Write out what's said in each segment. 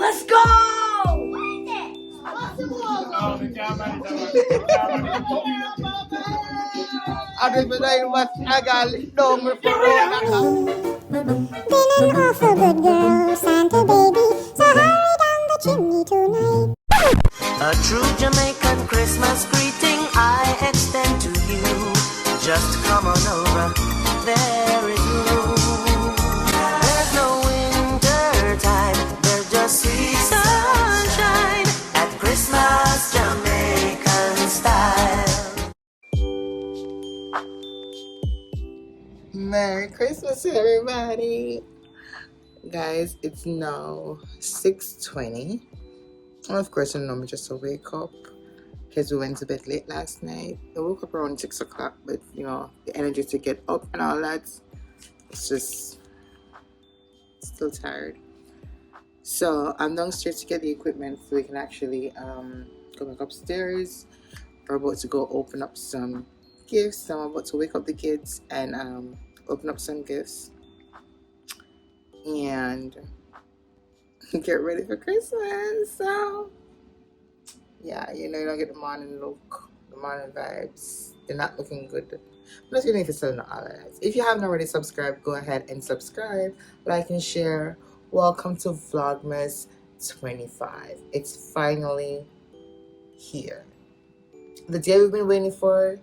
Let's go! What is it? What's the ball? I don't even know what I got done with Been an awful good girl, Santa baby, so hurry down the chimney tonight. A true Jamaican Christmas greeting I extend to you. Just come on over, there is room. There's no winter time, there's just sweet sunshine at Christmas Jamaican style. Merry Christmas, everybody. Guys, it's now 6:20. And of course, I know I'm just a wake up because we went to bed late last night. I woke up around 6 o'clock, but you know, the energy to get up and all that, it's just still tired. So I'm downstairs to get the equipment so we can actually go back upstairs. We're about to go open up some gifts. I'm about to wake up the kids and open up some gifts and get ready for Christmas. So yeah, you know, you don't get the morning look, the morning vibes. They're not looking good. Plus, you need to sell all of that. If you haven't already subscribed, go ahead and subscribe, like, and share. Welcome to Vlogmas 25. It's finally here. The day we've been waiting for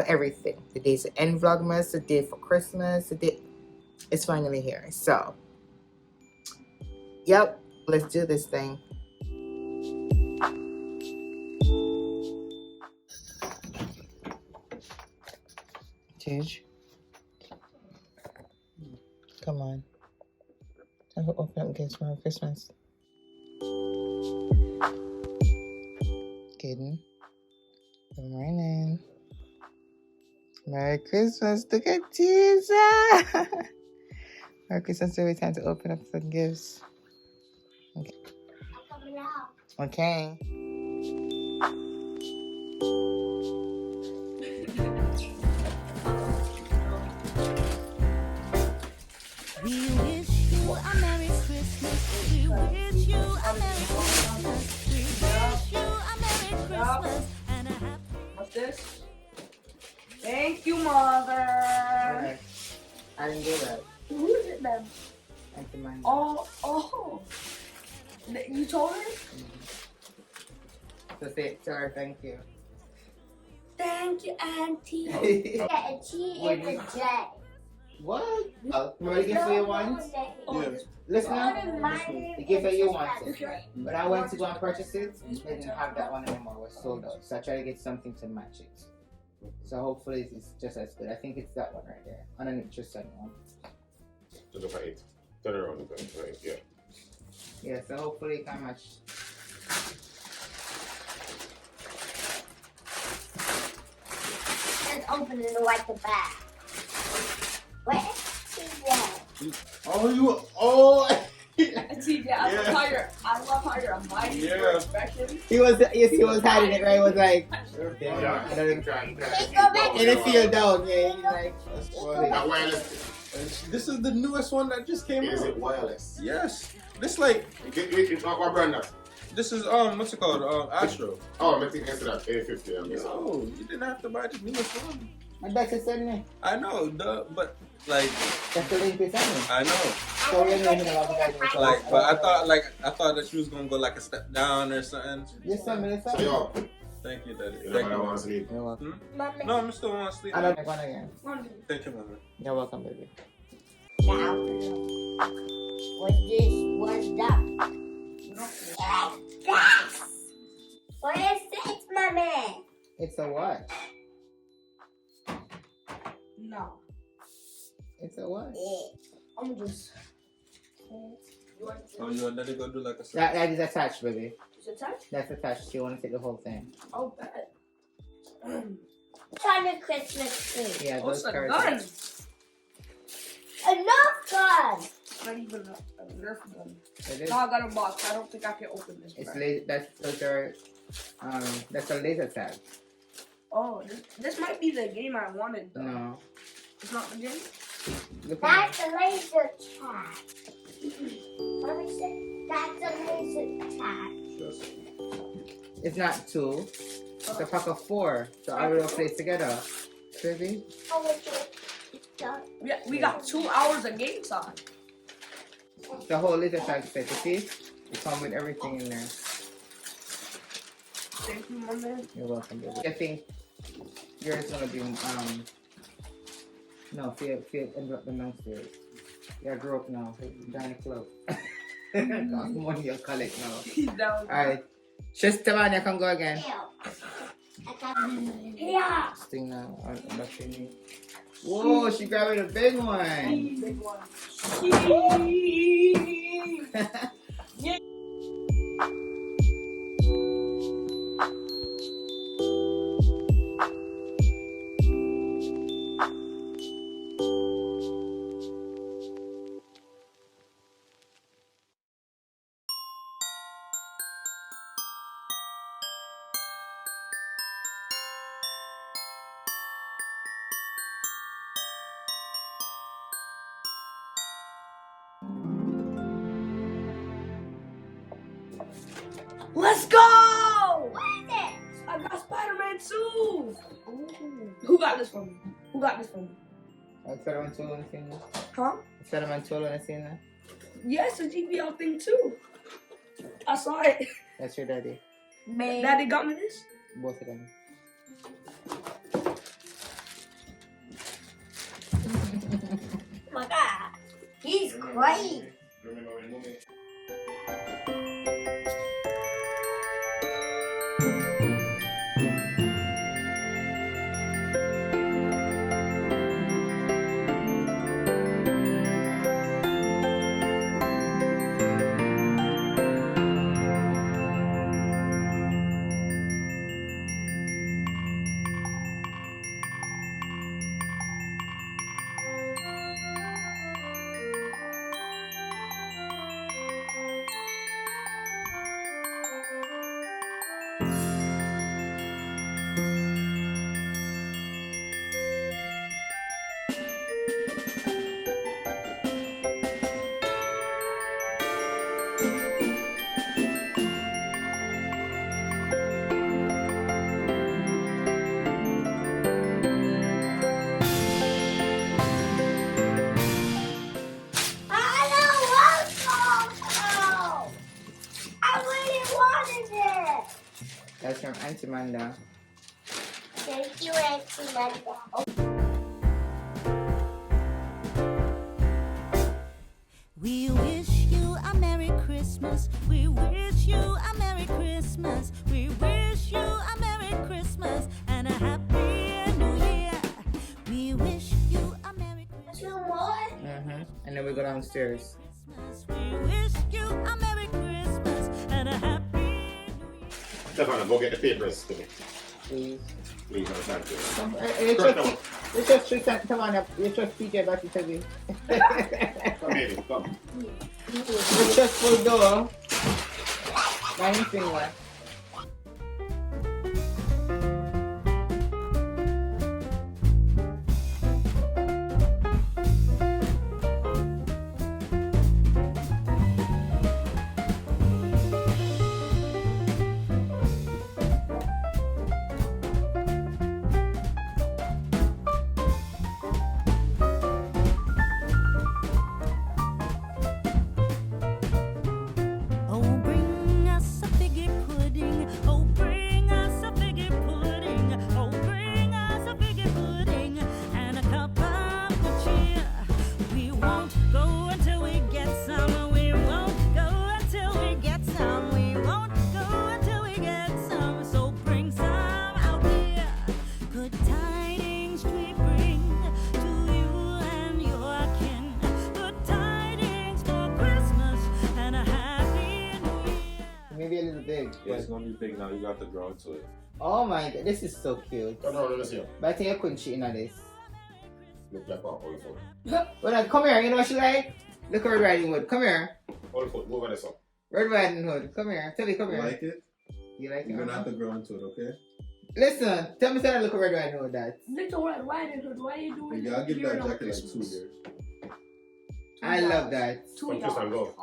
everything. The day's to end Vlogmas, the day for Christmas, the day. It's finally here. So, yep, let's do this thing. Tej, come on. Time to open up gifts for Christmas. Kidding. Good morning. Merry Christmas. Look at Jesus. Merry Christmas. Every time to open up some gifts. Okay. Okay. We wish you a Merry Christmas. We wish you a Merry Christmas. We wish you a Merry Christmas and a happy. What's this? Thank you, Mother. Alright. I didn't do that. Who is it then? Thank you, man. Oh. You told her? So say, sorry, thank you. Thank you, Auntie. Yeah, a T and a J. What? Remember the gift that you want? Listen up. The gift that you wanted. But I went to go and purchase it. They didn't have that one anymore. It was sold out. So I tried to get something to match it. So hopefully it's just as good. I think it's that one right there. Underneath just that one. Look at it. Turn around and right, yeah. Yeah, so hopefully it can match. Let's open it like the bag. What? Oh! TJ, I love how you're a mighty perfection. He was hiding it, right? He was like, Yeah. and it feel down, yeah. He's like, That wireless. This is the newest one that just came Is out. it wireless? Yes. This like It's not what brand that? this is what's it called? Astro. Oh, I'm thinking it's that A50. I'm guessing. No, you didn't have to buy the newest one. and that's it, isn't I know, but like That's the link they sent me. I know. So we're going to know what you guys Like, but I thought that she was gonna go like a step down or something. Just send me this So, up. yo, Thank you, Daddy. you Thank never you. want to sleep. You're welcome. No, I'm still want to sleep. I don't make one again. Thank you, Mama. You're welcome, baby. Now, what's this? What's that? Yes! What is this, mommy? It's a what? No. It's a what? I'm just. Oh, you and Daddy go do like a That is attached, baby. Is it touch? That's attached. You want to take the whole thing. Oh, bad. Try the Christmas tree. Yeah, Oh, those it's a cards. gun. Enough gun! Not even a Nerf gun. It is. No, I got a box. I don't think I can open this. It's crap. that's a laser tag. Oh, this might be the game I wanted. Though. No. It's not the game? Look at That's a laser tag. What do we say? That's amazing attack. It's not 2. It's a pack of 4. So I will play together. Baby? Oh, it's Yeah, we got 2 hours of game time. The whole little tag set, you see? It comes with everything in there. Thank you, my man. You're welcome, baby. I think yours is gonna be no, feel end up the downstairs. Yeah, I grew up now. Join the club. Got money you'll collect now. He's down. Alright. Just Tavania can go again. Yeah. This thing now. I'm not seeing you. Whoa, she grabbed a big one. Big one. Let's go! What is it? I got Spider-Man 2. Who got this for me? Who got this for me? Spider-Man 2 on the scene now? Huh? Spider-Man 2 on the scene now? Yes, a GBL thing too. I saw it. That's your daddy. Daddy got me this? Both of them. Oh my God. He's great. That's from Auntie Manda. Thank you, Auntie Manda. We wish you a Merry Christmas. We wish you a Merry Christmas. We wish you a Merry Christmas and a Happy New Year. We wish you a Merry Christmas. 2 more? And then we go downstairs. We wish you a Merry Christmas and a Happy New Year. Stefano, go get the papers to me. Please. Please, no, thank you. You just come on up. You just PJ back to TV. Come, baby, come. You just full door. Anything one. Oh, bring us a figgy pudding. Oh, bring us a figgy pudding. Oh, bring us a figgy pudding and a cup of good cheer. We won't go until we get some. We won't go until we get some. We won't go until we get some. So bring some out here. Good tidings we bring to you and your kin. Good tidings for Christmas and a happy New Year. Maybe a little big. Yeah, it's gonna be big now. You got to grow into it. Oh my god, this is so cute. Come on, let me see you. But I think I couldn't cheat in this. Look like all foot. Well, come here, you know what she like? Look at Red Riding Hood. Come here. All foot, move on this up. Red Riding Hood. Come here. Tell me, come You here. like it? You like You're it? gonna have to grow into it, okay? Listen, tell me something. Look at Red Riding Hood, that. Little Red Riding Hood, why are you doing Maybe this I'll give during that our jacket like 2 Christmas? years. I love that. From Tristan, go.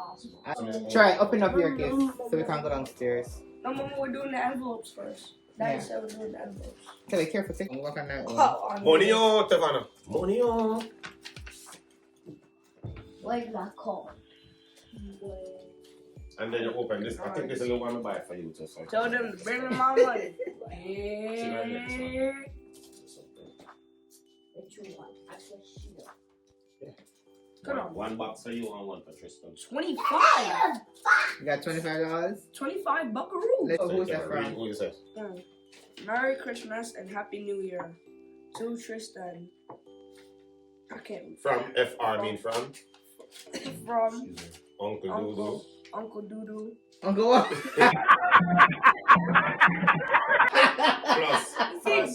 Try open up your gift so we can go downstairs. No, Mama, we're doing the envelopes first. Daddy Yeah. said we're doing the envelopes. Okay, be careful. Take walk on that one. Money on, Tevana. Money on. What is that called? And then you open this. I think this is the one I buy for you too. So. Tell them to bring me my money. Come on. One box for you and one for Tristan. 25. You got $25? 25 buckaroo. Oh, who's that from? Who is that? Merry Christmas and Happy New Year to Tristan. I can't. From FR mean from? From Uncle Doodoo. Uncle Doodoo. Uncle what? Plus.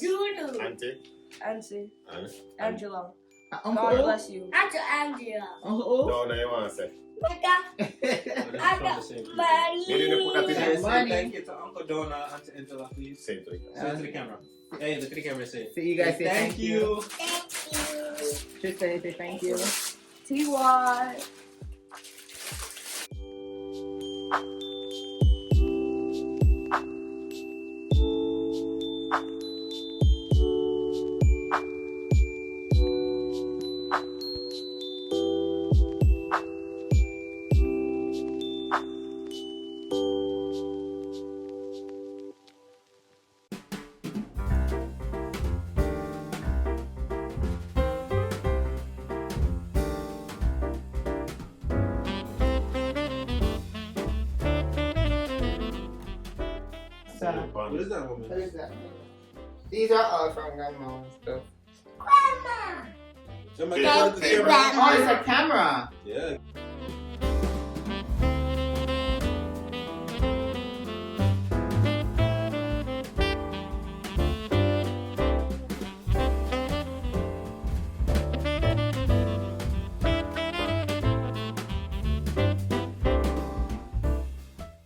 Doodoo. Auntie. Auntie. And? Angela. Uncle God O? bless you. Uncle Angela. Uncle No, you want to say. I got money. You need to put that in Say there. Money. thank you to Uncle Donna, Auntie Angela, please. Say it to me. Say it to the camera. Hey, look at the camera. Say. So you guys say thank you. Thank you. Tristan, say thank you. T.Y. What is that woman? What is that? These are all from Grandma and stuff. Grandma. Somebody Yeah. got the Thank you, camera. Grandma. Oh, it's a camera. Yeah.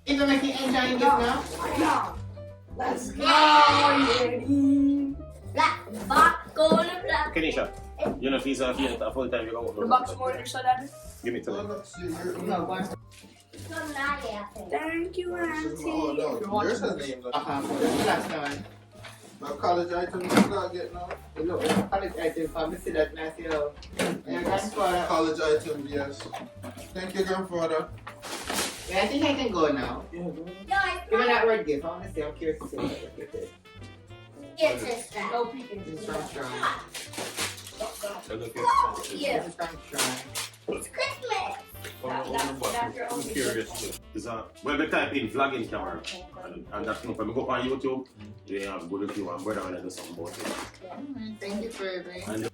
Is it making enjoying this now? Yeah. Let's go, Yeti. Black box, go to black. Keneisha, you know, fees are a full time. You go The box more than so that. Give me to me. No, one. Come now, yeah. Thank you, Auntie. Yours has names on it. This last one. My college items you gotta get now. You look, it's a college item for me. See that nice, you know. Your grandfather. College items, yes. Thank you, grandfather. Yeah, I think I can go now. Yeah, go. No, it's Give me not. that word gift. I want to see. I'm curious to see what the gift is. Yes, sister. No peeking. This is from Strong. Yeah. This is from Strong. It's Christmas. I'm curious. It's well, we type in vlogging camera, and that's when we go on YouTube. You have good review and brother and do something about it. Thank you for everything.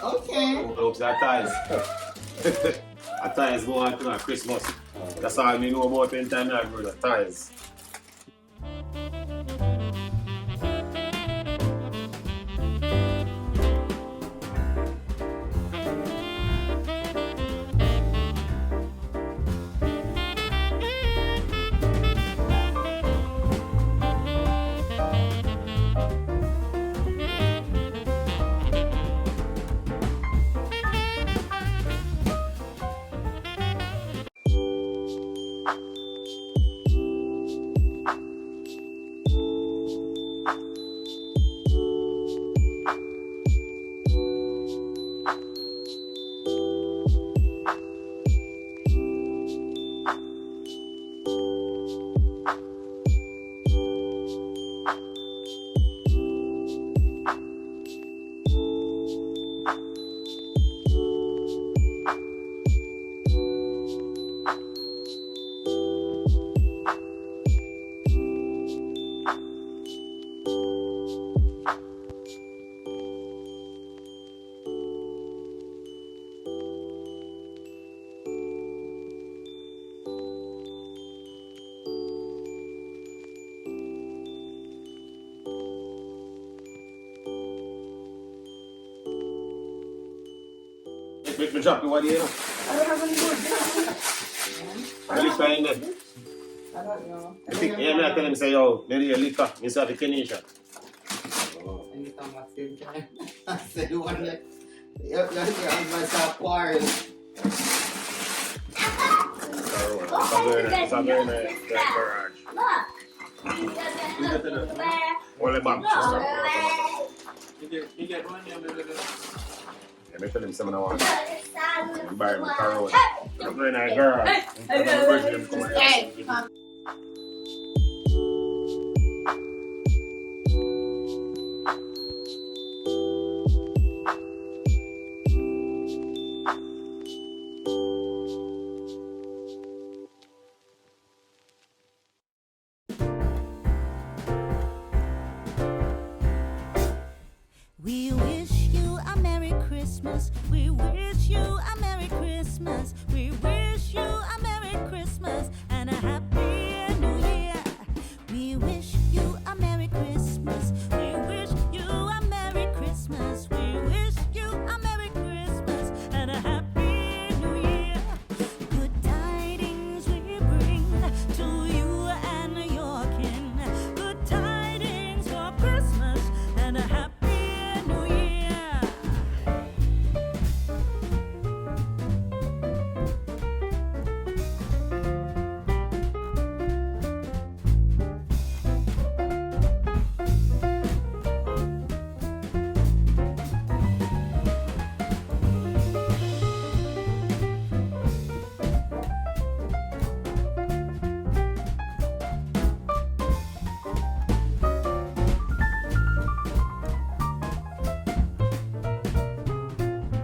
Okay. Oops, that ties. That ties go on to Christmas. That's all me know about in time now, brother. Ties. Make me drop you one here. I don't have any more drinks. I liquor in there. I don't know. Yeah, me I tell him say, yo, maybe a liquor. Me say the Keneisha. And you come back same time. I said one that you're myself quarrel. It's a very nice garage. All the back. You get one, Yeah, me tell him something I want. Buy him a car road. It's a very nice garage. We wish you a Merry Christmas. We wish you a Merry Christmas. We wish you a Merry Christmas and a Happy New Year. We wish you a Merry Christmas. We wish you a Merry Christmas. We wish you a Merry Christmas and a Happy New Year. Good tidings we bring to you and your kin. Good tidings for Christmas and a Happy New Year.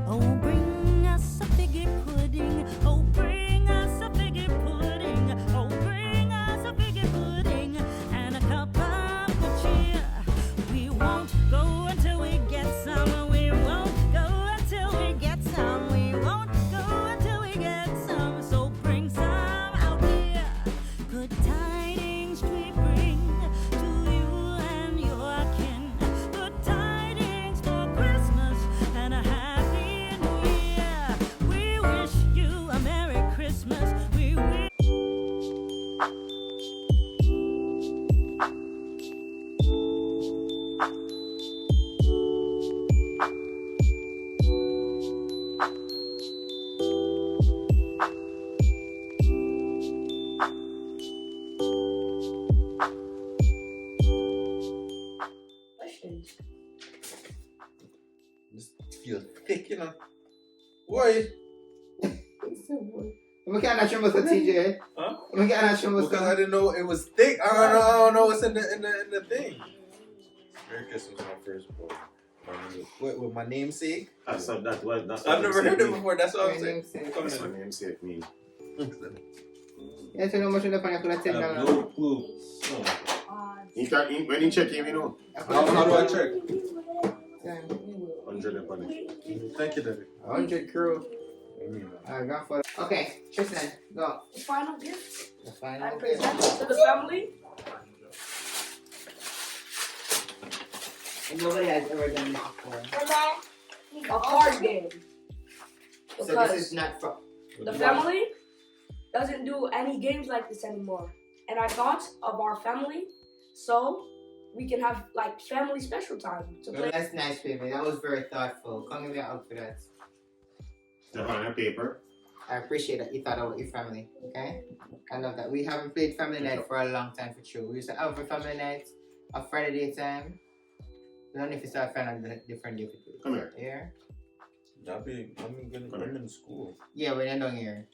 Oh, bring us a figgy pudding. Oh, bring us a figgy pudding. Oh, bring us a figgy pudding and a cup of good cheer. We won't go until we get some. We won't go until we get some. We won't go until we get some. So bring some out here. Good tidings we bring to you and your kin. Good tidings for Christmas and a Happy New Year. We wish you a Merry Christmas. We wish. Questions. Just feel thick, you know. Boy. We can't actually must TJ. Huh? We can't actually must. Because I didn't know it was thick. I don't know what's in the thing. Merry Christmas, my firstborn. What with my namesake? That's what I've never heard it before. That's what I'm saying. That's what namesake mean. Yeah, so no much in the funny for I that have no clue. When you check him, you know. How do I check? 100 upon it. Thank you, Daddy. 100 crew. Go for it. Okay, Tristan, go. The final gift The I final present to the family. And nobody has ever done that before. A card game. So this Because is not for. the family doesn't do any games like this anymore. And I thought of our family, so we can have like family special time to play. That's nice, baby. That was very thoughtful. Come give me an hug for that. On a paper. I appreciate that you thought about your family, okay? I love that. We haven't played family night for a long time for sure. We used to have a family night a Friday daytime. We don't know if you start finding a different day. Come here. Here? I'm in school. Yeah, we're not down here.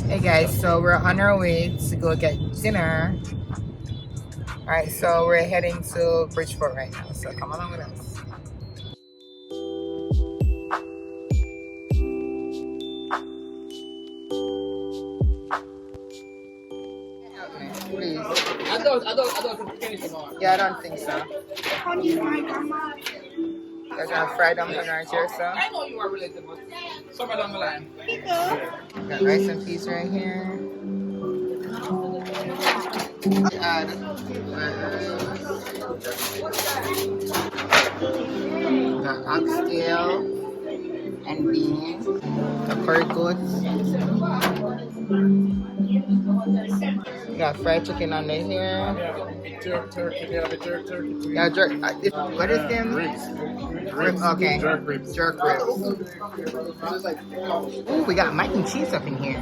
Hey guys, so we're on our way to go get dinner. Alright, so we're heading to Bridgeport right now, so come along with us. Please. Yeah, I don't think so. They're gonna fry dumpling right here, so. I know you are relatable. Somewhere down the line. Got rice and peas right here. Add got oxtail and beans. The curry goats. Got fried chicken under here. Jerk turkey. Yeah, jerk. What is them? Ribs. Okay. Jerk ribs. Jerk ribs. Ooh, we got mac and cheese up in here.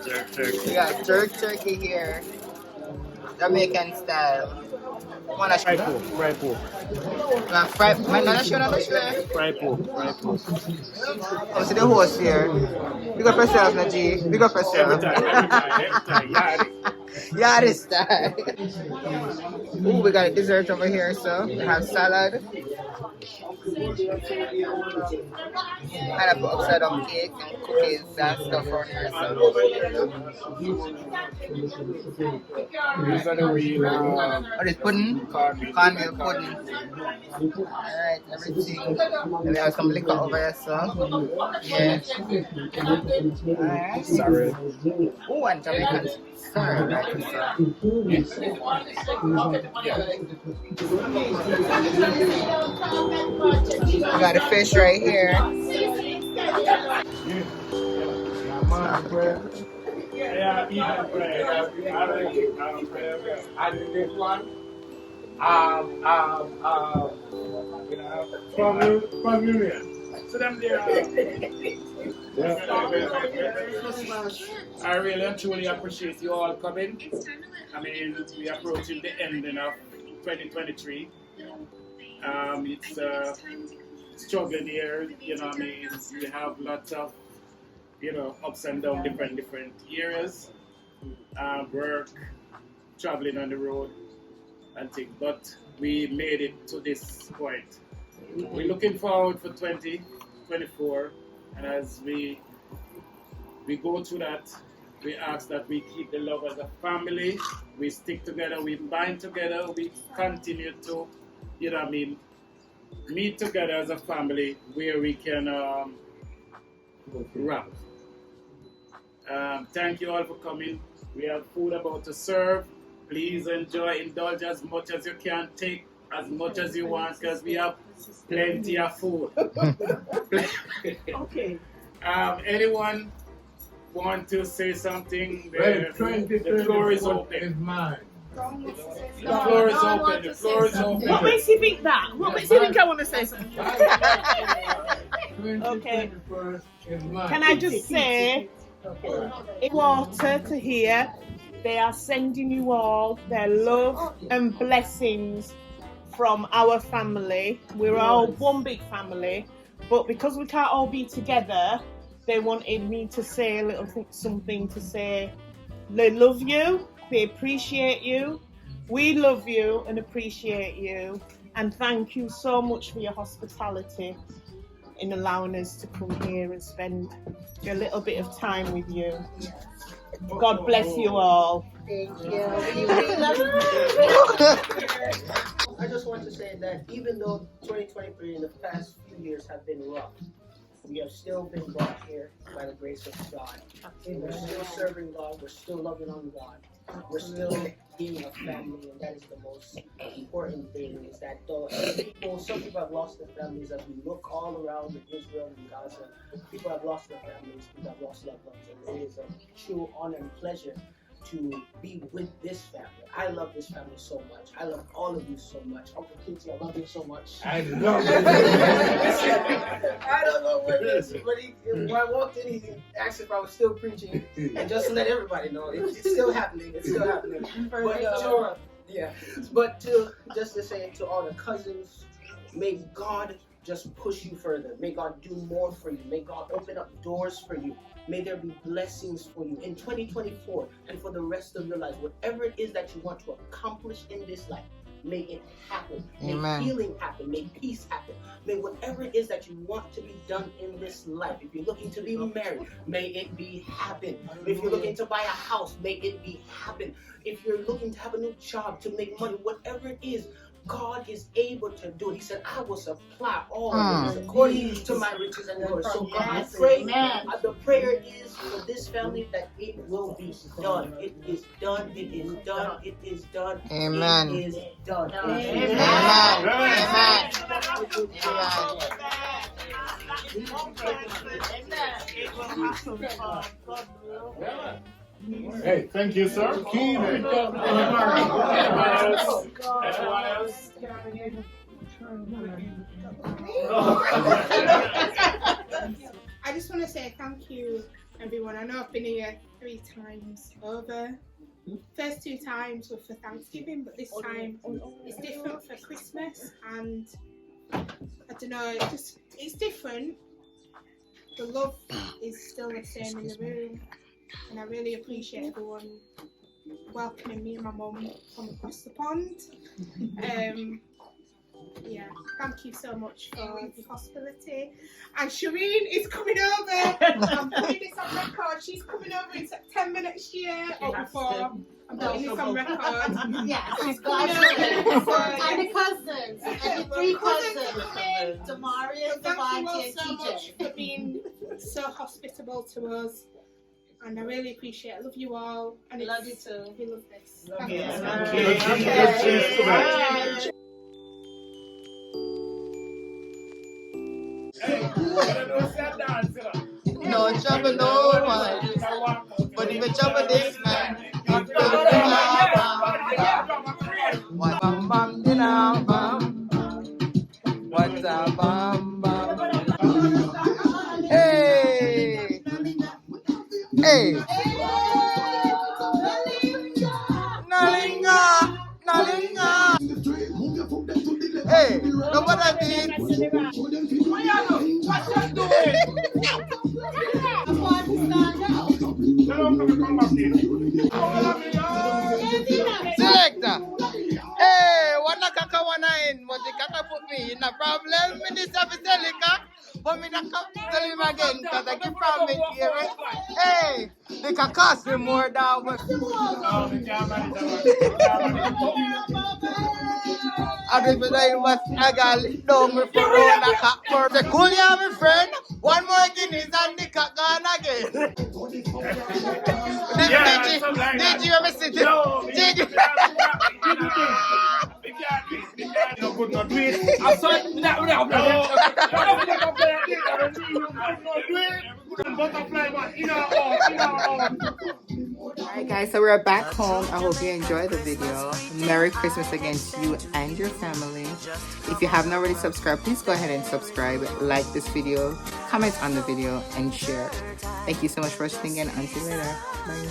Jerk turkey. We got jerk turkey here. Jamaican style. Fried pork. Fried. Man, not sure. Fried pork. Oh, see the host here. Big up yourself, Najee. Big up yourself. Every time. Yeah, this time. Ooh, we got a dessert over here, so we have salad. Pineapple upside down cake and cookies and stuff on here. So. What is pudding? Cornmeal pudding. Alright, everything. And we have some liquor over here, so. Yeah. Alright. Sorry. Oh, and Jamaican. Sorry, right. We got the fish right here. So them there. I really and truly appreciate you all coming. I mean, we are approaching the ending of 2023. It's a struggling year, you know what I mean? We have lots of, ups and downs, different areas. Work, traveling on the road, and things. But we made it to this point. We're looking forward for 2024, and as we go through that, we ask that we keep the love as a family, we stick together, we bind together, we continue to, meet together as a family where we can wrap. Thank you all for coming. We have food about to serve. Please enjoy, indulge as much as you can, take as much as you want, because we have plenty of food. Okay. Anyone want to say something? The floor is open. The floor is open. The floor is open. What makes you think that? What makes you think I want to say something? Okay. Can I just say, it's water to hear. They are sending you all their love and blessings from our family. We're all one big family, but because we can't all be together, they wanted me to say a little something to say they love you, they appreciate you, we love you and appreciate you, and thank you so much for your hospitality in allowing us to come here and spend a little bit of time with you. God bless you all. Thank you. I just want to say that even though 2023 and the past few years have been rough, we have still been brought here by the grace of God. We're still serving God. We're still loving on God. We're still being a family, and that is the most important thing. Is that though some people have lost their families, as we look all around Israel and Gaza, people have lost their families, people have lost loved ones, and it is a true honor and pleasure to be with this family. I love this family so much. I love all of you so much. Uncle Kitty, I love you so much. I love you. I don't know what it is, but when I walked in, he asked if I was still preaching, and just to let everybody know, it's still happening. It's still happening. But just to say to all the cousins, may God just push you further. May God do more for you. May God open up doors for you. May there be blessings for you in 2024 and for the rest of your life. Whatever it is that you want to accomplish in this life, may it happen. Amen. May healing happen. May peace happen. May whatever it is that you want to be done in this life, if you're looking to be married, may it be happen. If you're looking to buy a house, may it be happen. If you're looking to have a new job, to make money, whatever it is, God is able to do it. He said, I will supply all of this according to my riches and glory. So God, I pray, the prayer is for this family that it will be done. It is done. It is done. It is done. Amen. It is done. Amen. Amen. Hey, thank you, sir. Anyone else? I just want to say thank you, everyone. I know I've been here 3 times over. First 2 times were for Thanksgiving, but this time it's different for Christmas, and I don't know, it's different. The love is still the same in the room, and I really appreciate everyone welcoming me and my mum from across the pond. Yeah, thank you so much for your hospitality. And Shireen is coming over. I'm putting this on record. She's coming over in September next year or before. I'm putting this on record. Yes, she's coming over. And the cousins, and the 3 cousins, Damaria, Thank you all Devontae, and so much TJ. for being so hospitable to us. And I really appreciate it. I love you all. And I love you too. We love this. Thank you. No trouble, no one. But if you trouble this man, what bam bam dinner bam? What a bam bam? Hey, hey. Nalinga, nalinga. Hey, nobody did. Selector. Hey, what na kaka wanna in? But the kaka put me in a problem. Minister of Selica. But me not come tell him again because I keep from me here. Hey, they can cost me more than what. I don't know what I got down with for all the cat for the cool, yeah, my friend. One more Guinness and the cat gone again. Did you ever see this? Did you? Alright guys, so we're back home. I hope you enjoyed the video. Merry Christmas again to you and your family. If you haven't already subscribed, please go ahead and subscribe, like this video, comment on the video, and share. Thank you so much for watching again. Until later. Bye.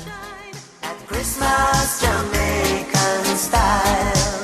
Christmas Jamaican style.